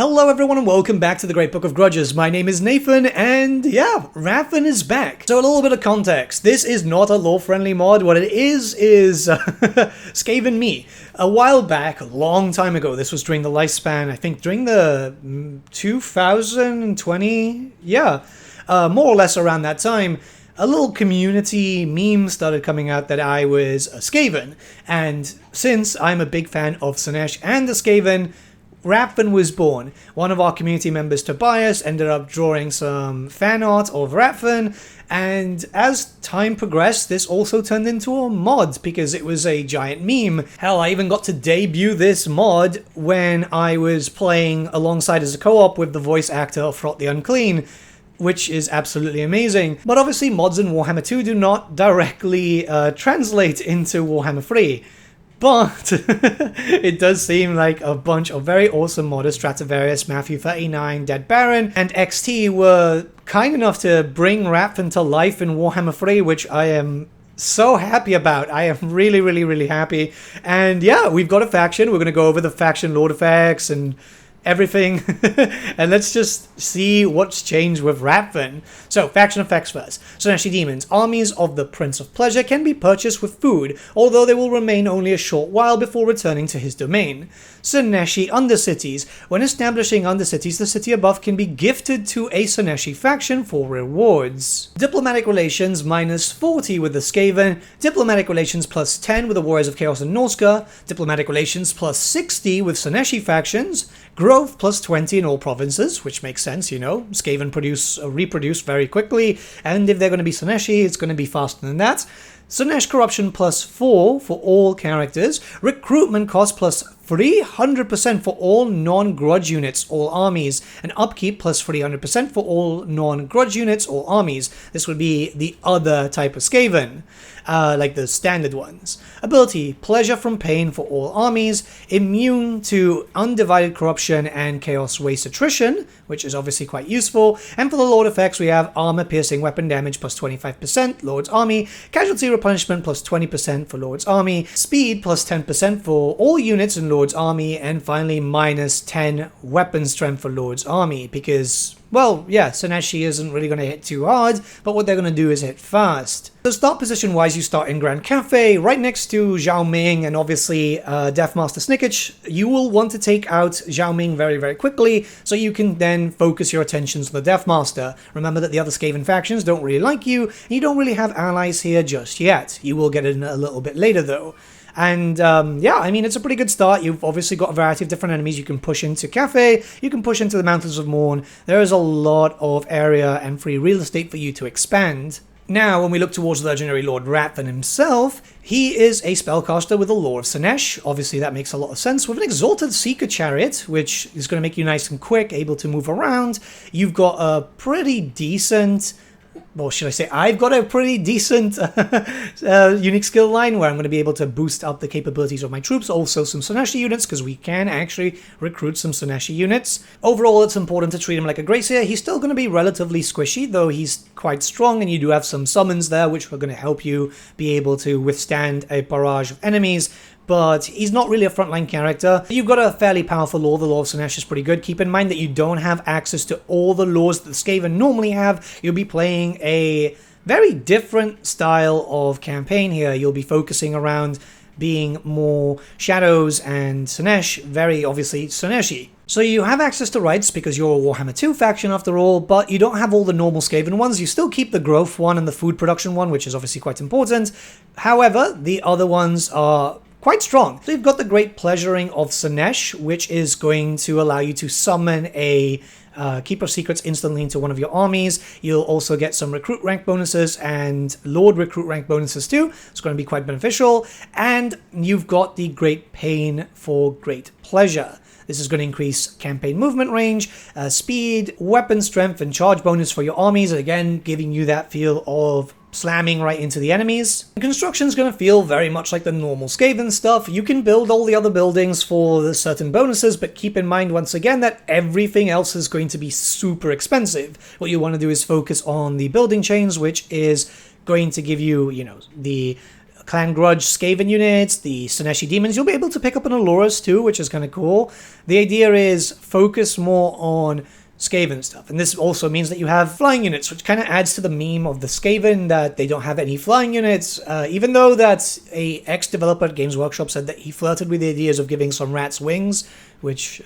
Hello everyone and welcome back to the Great Book of Grudges. My name is Nathan and yeah, Rathan is back. So a little bit of context. This is not a lore-friendly mod. What it is Skaven me. A while back, a long time ago, this was during the lifespan, I think during the 2020, more or less around that time, a little community meme started coming out that I was a Skaven. And since I'm a big fan of Slaaneshi and the Skaven, Rathan was born. One of our community members, Tobias, ended up drawing some fan art of Rathan, and as time progressed, this also turned into a mod because it was a giant meme. Hell, I even got to debut this mod when I was playing alongside as a co-op with the voice actor of Fraught the Unclean, which is absolutely amazing. But obviously mods in Warhammer 2 do not directly translate into Warhammer 3. But it does seem like a bunch of very awesome modders, Stratovarius, Matthew 39, Dead Baron, and XT were kind enough to bring Rathan to life in Warhammer 3, which I am so happy about. I am really happy. And yeah, we've got a faction. We're going to go over the faction lord effects and everything, and let's just see what's changed with Rathan. So, faction effects first. Slaaneshi demons. Armies of the Prince of Pleasure can be purchased with food, although they will remain only a short while before returning to his domain. Slaaneshi Undercities. When establishing Undercities, the city above can be gifted to a Slaaneshi faction for rewards. Diplomatic relations -40 with the Skaven. Diplomatic relations +10 with the Warriors of Chaos and Norska. Diplomatic relations +60 with Slaaneshi factions. Growth +20 in all provinces, which makes sense, you know. Skaven reproduce very quickly, and if they're going to be Slaaneshi, it's going to be faster than that. Slaaneshi corruption +4 for all characters. Recruitment cost +300% for all non-grudge units, all armies. And upkeep +300% for all non-grudge units, all armies. This would be the other type of Skaven, like the standard ones. Ability, pleasure from pain for all armies. Immune to undivided corruption and chaos waste attrition, which is obviously quite useful. And for the Lord effects, we have armor piercing weapon damage +25%, Lord's army. Casualty replenishment +20% for Lord's army. Speed +10% for all units in Lord's army. And finally, -10 weapon strength for Lord's army, because, well, yeah, Slaaneshi isn't really going to hit too hard, but what they're going to do is hit fast. So start position-wise, you start in Grand Cafe, right next to Zhao Ming and obviously Deathmaster Snickage. You will want to take out Zhao Ming very quickly, so you can then focus your attentions on the Deathmaster. Remember that the other Skaven factions don't really like you, and you don't really have allies here just yet. You will get it in a little bit later, though. And yeah, I mean, it's a pretty good start. You've obviously got a variety of different enemies. You can push into Cafe, you can push into the Mountains of Morn. There is a lot of area and free real estate for you to expand. Now, when we look towards the legendary Lord Rathan himself, he is a spellcaster with the lore of Slaaneshi. Obviously, that makes a lot of sense. With an Exalted Seeker Chariot, which is going to make you nice and quick, able to move around, you've got a pretty decent... well, should I say, I've got a pretty decent unique skill line where I'm going to be able to boost up the capabilities of my troops, also some Slaaneshi units, because we can actually recruit some Slaaneshi units. Overall, it's important to treat him like a Gracier. He's still going to be relatively squishy, though he's quite strong, and you do have some summons there, which are going to help you be able to withstand a barrage of enemies. But he's not really a frontline character. You've got a fairly powerful lore. The lore of Slaaneshi is pretty good. Keep in mind that you don't have access to all the lores that the Skaven normally have. You'll be playing a very different style of campaign here. You'll be focusing around being more Shadows and Slaaneshi, very obviously Slaaneshi. So you have access to rights because you're a Warhammer 2 faction after all, but you don't have all the normal Skaven ones. You still keep the growth one and the food production one, which is obviously quite important. However, the other ones are quite strong. So you've got the Great Pleasuring of Slaaneshi, which is going to allow you to summon a Keeper of Secrets instantly into one of your armies. You'll also get some recruit rank bonuses and Lord recruit rank bonuses too. It's going to be quite beneficial. And you've got the Great Pain for Great Pleasure. This is going to increase campaign movement range, speed, weapon strength, and charge bonus for your armies. Again, giving you that feel of slamming right into the enemies. The construction's going to feel very much like the normal Skaven stuff. You can build all the other buildings for the certain bonuses, but keep in mind once again that everything else is going to be super expensive. What you want to do is focus on the building chains, which is going to give you, you know, the Clan Grudge Skaven units, the Slaaneshi demons. You'll be able to pick up an Alurus too, which is kind of cool. The idea is focus more on Skaven stuff, and this also means that you have flying units, which kind of adds to the meme of the Skaven that they don't have any flying units, even though that a ex-developer at Games Workshop said that he flirted with the ideas of giving some rats wings, which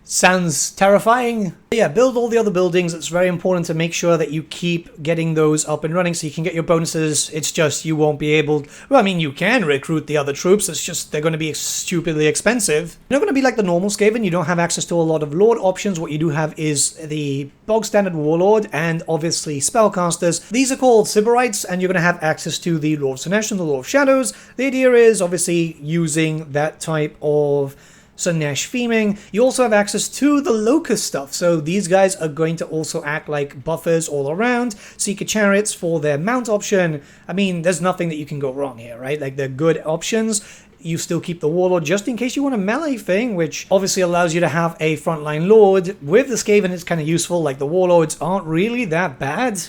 sounds terrifying. But yeah, build all the other buildings. It's very important to make sure that you keep getting those up and running so you can get your bonuses. It's just you won't be able... Well, I mean, you can recruit the other troops. It's just they're going to be stupidly expensive. You're not going to be like the normal Skaven. You don't have access to a lot of Lord options. What you do have is the bog standard Warlord and obviously Spellcasters. These are called Sybarites, and you're going to have access to the Lord of Slaanesh and the Lord of Shadows. The idea is obviously using that type of Slaanesh theming. You also have access to the Locust stuff, so these guys are going to also act like buffers all around. Seeker Chariots for their mount option. I mean, there's nothing that you can go wrong here, right? Like, they're good options. You still keep the Warlord just in case you want a melee thing, which obviously allows you to have a frontline Lord. With the Skaven, it's kind of useful. Like, the Warlords aren't really that bad.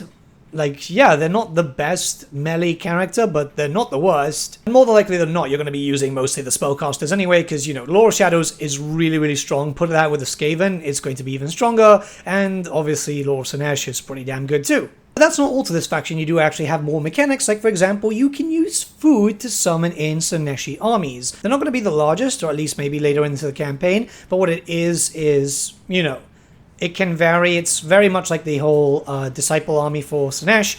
Like, yeah, they're not the best melee character, but they're not the worst. And more than likely than not, you're going to be using mostly the Spellcasters anyway, because, you know, Lord of Shadows is really, really strong. Put that with the Skaven, it's going to be even stronger. And obviously, Lord of Slaanesh is pretty damn good too. But that's not all to this faction. You do actually have more mechanics. Like, for example, you can use food to summon in Slaaneshi armies. They're not going to be the largest, or at least maybe later into the campaign. But what it is, you know, it can vary. It's very much like the whole Disciple army for Slaanesh,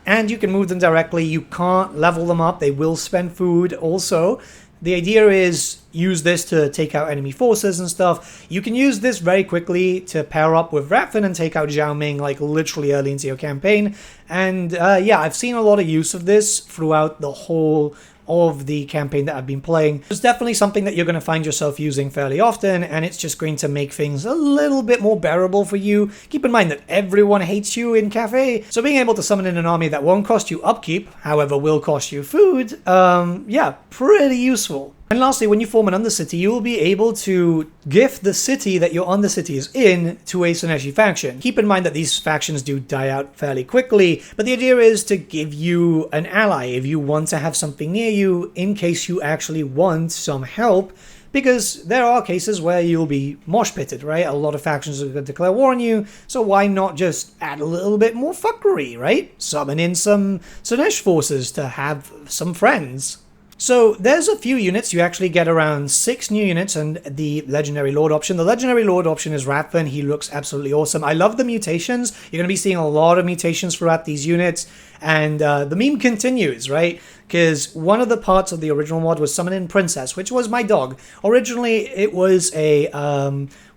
and you can move them directly. You can't level them up. They will spend food also. The idea is use this to take out enemy forces and stuff. You can use this very quickly to pair up with Rathan and take out Zhao Ming, like literally early into your campaign. And yeah, I've seen a lot of use of this throughout the whole of the campaign that I've been playing. It's definitely something that you're going to find yourself using fairly often, and it's just going to make things a little bit more bearable for you. Keep in mind that everyone hates you in Cafe, so being able to summon in an army that won't cost you upkeep, however will cost you food, yeah, pretty useful. And lastly, when you form an Undercity, you will be able to gift the city that your Undercity is in to a Slaaneshi faction. Keep in mind that these factions do die out fairly quickly, but the idea is to give you an ally if you want to have something near you in case you actually want some help, because there are cases where you'll be mosh pitted, right? A lot of factions are going to declare war on you, so why not just add a little bit more fuckery, right? Summon in some Slaanesh forces to have some friends. So there's a few units. You actually get around 6 new units and the Legendary Lord option. The Legendary Lord option is Rathan. He looks absolutely awesome. I love the mutations. You're going to be seeing a lot of mutations throughout these units. And the meme continues, right? Because one of the parts of the original mod was Summon in Princess, which was my dog. Originally, it was a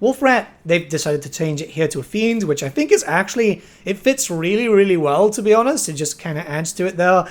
wolf rat. They've decided to change it here to a fiend, which I think is actually, it fits really, really well, to be honest. It just kind of adds to it there.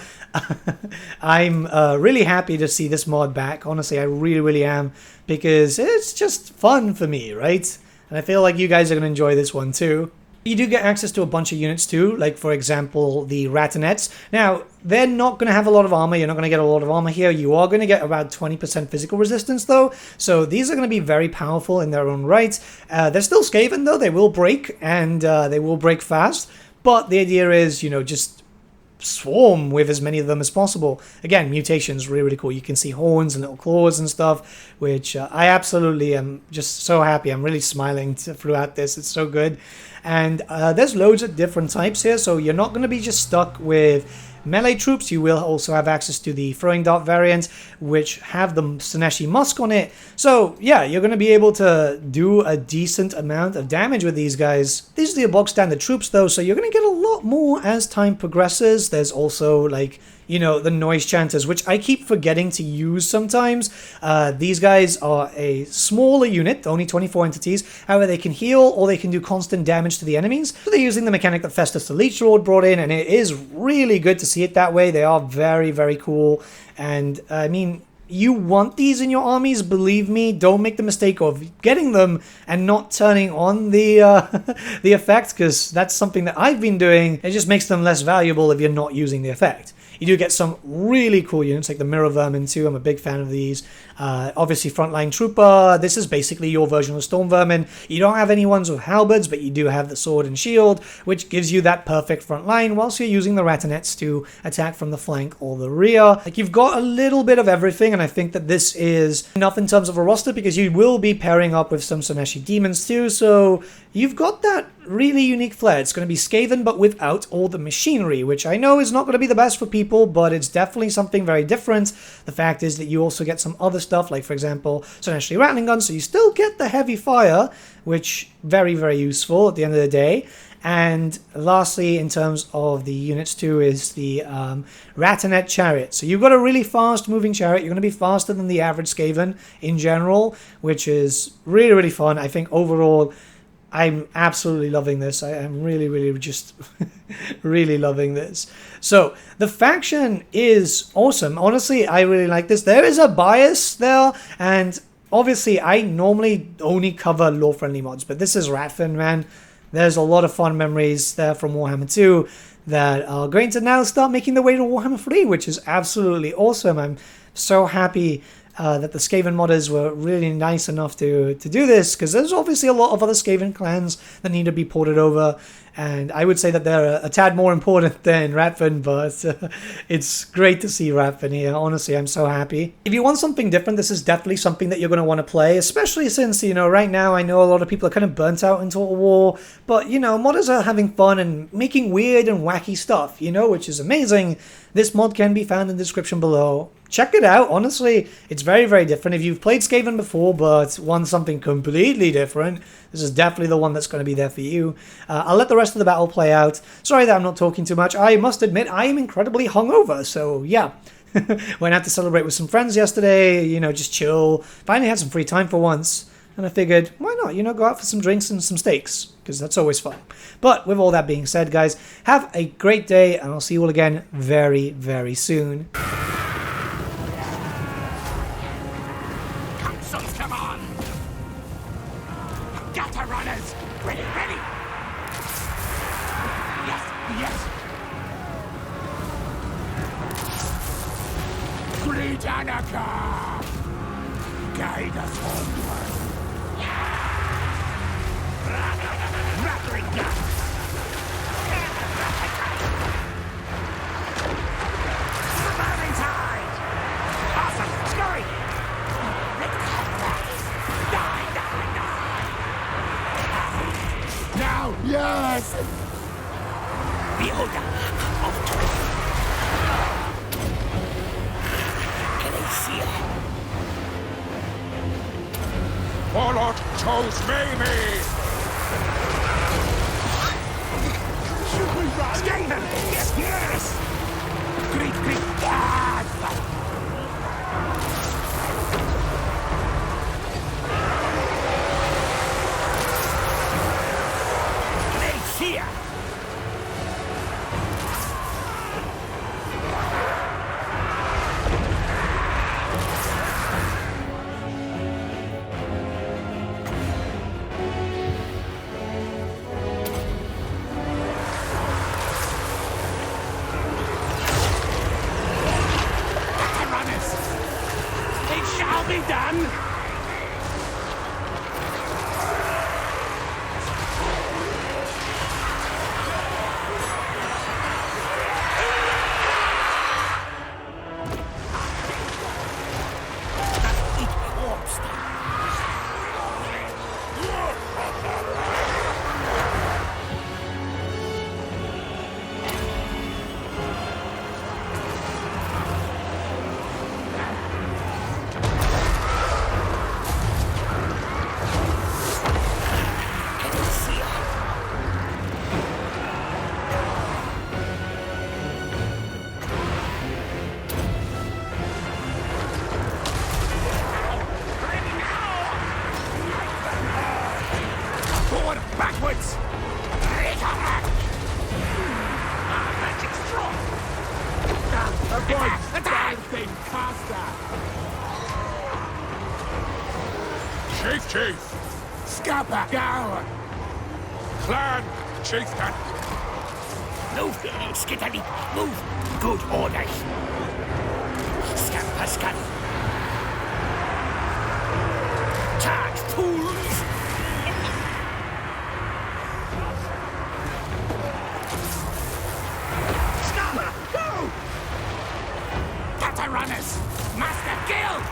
I'm really happy to see this mod back. Honestly, I really, really am, because it's just fun for me, right? And I feel like you guys are going to enjoy this one too. You do get access to a bunch of units too, like for example the Rathanettes. Now, they're not going to have a lot of armor. You're not going to get a lot of armor here. You are going to get about 20% physical resistance though, so these are going to be very powerful in their own right. They're still Skaven though. They will break, and they will break fast, but the idea is, you know, just swarm with as many of them as possible. Again, mutations really, really cool. You can see horns and little claws and stuff, which I absolutely am just so happy. I'm really smiling throughout this. It's so good. And there's loads of different types here, so you're not going to be just stuck with melee troops. You will also have access to the throwing dart variant, which have the Slaaneshi Musk on it. So yeah, you're going to be able to do a decent amount of damage with these guys. These are the bog standard troops though, so you're going to get a lot more as time progresses. There's also, like, you know, the noise chanters, which I keep forgetting to use sometimes. These guys are a smaller unit, only 24 entities. However, they can heal or they can do constant damage to the enemies. So they're using the mechanic that Festus the Leech Lord brought in, and it is really good to see it that way. They are very, very cool. And I mean, you want these in your armies, believe me. Don't make the mistake of getting them and not turning on the the effect, because that's something that I've been doing. It just makes them less valuable if you're not using the effect. You do get some really cool units like the Mirror Vermin too. I'm a big fan of these. Obviously Frontline Trooper, this is basically your version of Storm Vermin. You don't have any ones with halberds, but you do have the sword and shield, which gives you that perfect front line whilst you're using the Ratanettes to attack from the flank or the rear. Like, you've got a little bit of everything, and I think that this is enough in terms of a roster because you will be pairing up with some Slaaneshi demons too, so you've got that really unique flair. It's going to be Skaven, but without all the machinery, which I know is not going to be the best for people, but it's definitely something very different. The fact is that you also get some other stuff, like, for example, Slaaneshi Rattling Guns, so you still get the heavy fire, which very, very useful at the end of the day. And lastly, in terms of the units too, is the Ratanette Chariot. So you've got a really fast moving chariot. You're going to be faster than the average Skaven in general, which is really, really fun. I think overall, I'm absolutely loving this. I am really, really just really loving this. So the faction is awesome. Honestly, I really like this. There is a bias there, and obviously I normally only cover lore-friendly mods, but this is Rathan, man. There's a lot of fun memories there from Warhammer 2 that are going to now start making their way to Warhammer 3, which is absolutely awesome. I'm so happy that the Skaven modders were really nice enough to do this, because there's obviously a lot of other Skaven clans that need to be ported over, and I would say that they're a tad more important than Rathan, but it's great to see Rathan here. Honestly, I'm so happy. If you want something different, this is definitely something that you're going to want to play, especially since, you know, right now I know a lot of people are kind of burnt out in Total War, but, you know, modders are having fun and making weird and wacky stuff, you know, which is amazing. This mod can be found in the description below. Check it out. Honestly, it's very, very different. If you've played Skaven before but want something completely different, this is definitely the one that's going to be there for you. I'll let the rest of the battle play out. Sorry that I'm not talking too much. I must admit, I am incredibly hungover, so yeah. Went out to celebrate with some friends yesterday, you know, just chill. Finally had some free time for once, and I figured, why not, you know, go out for some drinks and some steaks, because that's always fun. But with all that being said, guys, have a great day, and I'll see you all again very, very soon. Come on! Gutter runners! Ready, ready! Yes, yes! Great Anarcha! Guide us onward! Rattling guns! Burning tide! Awesome! Scurry! Die, die, die! Now, yes! Behold them! Can I see it? Warlord chose Mamie! Should we run? Skaven! Yes, yes! Great, great God! Here! Runners! It shall be done! Backwards! Magic strong! Avoid! Attack! Faster! Chief! Scupper! Gower! Clan! Chieftain! Move, Skittily, move. Good orders. Scamperscan. Charge, fools. Scamper, go! Kata runners, master guild.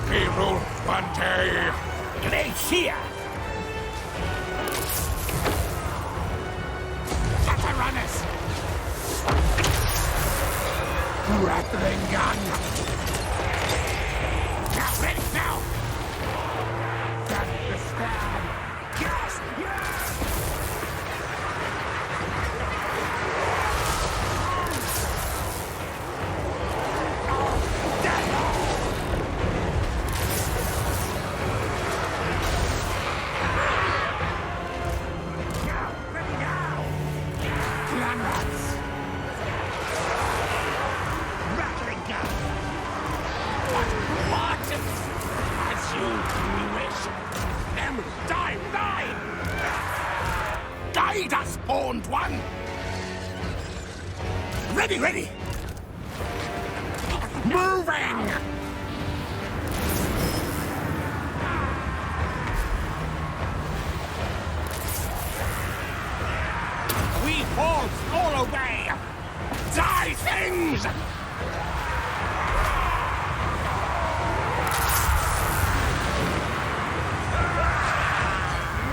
People, one day. Glacier! Kata runners! Rattling gun. Now, ready, now! That's the stab. Yes! Yes! Spawned one! Ready, ready! Moving! We fall all away! Die, things!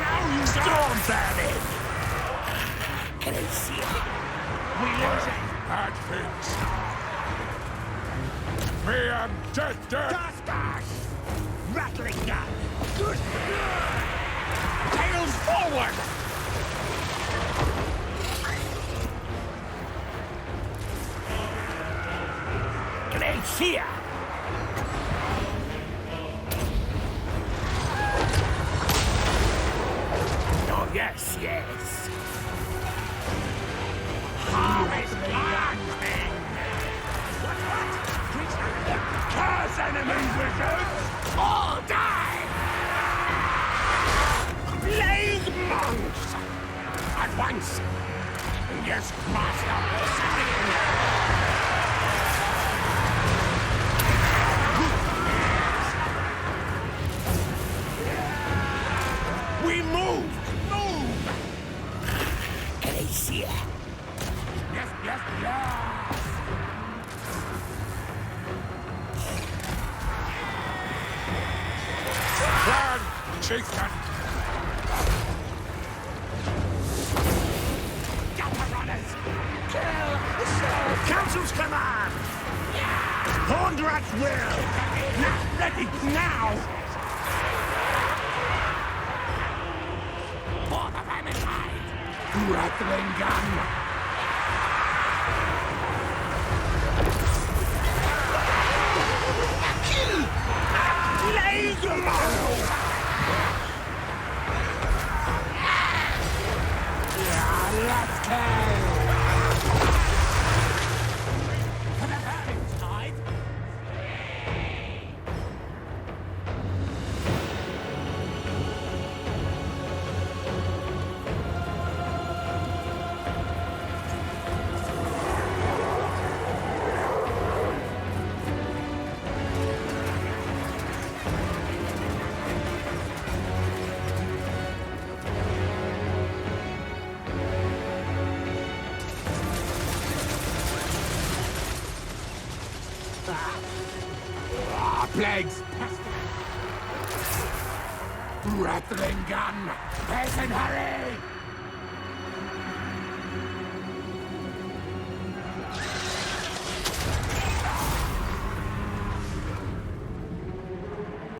Now you storm bandit! Can I see it? We losing! Bad things. Me am dead. Dash! Rattling gun! Good! Tails forward! Glacier! Oh, yes, yes! Harvest landing! Curse enemy wizards! All die! Plague monks! At once! Yes, master! We move! Move! Glacier! Yes! Plan, chieftain. Gather runners! Kill! Council's command! Horned at will! Now, ready, now! For the Vermintide! Rattling gun. Plague monks! Let's go! For the Vermintide! Plagues. Rattling gun. Person, hurry!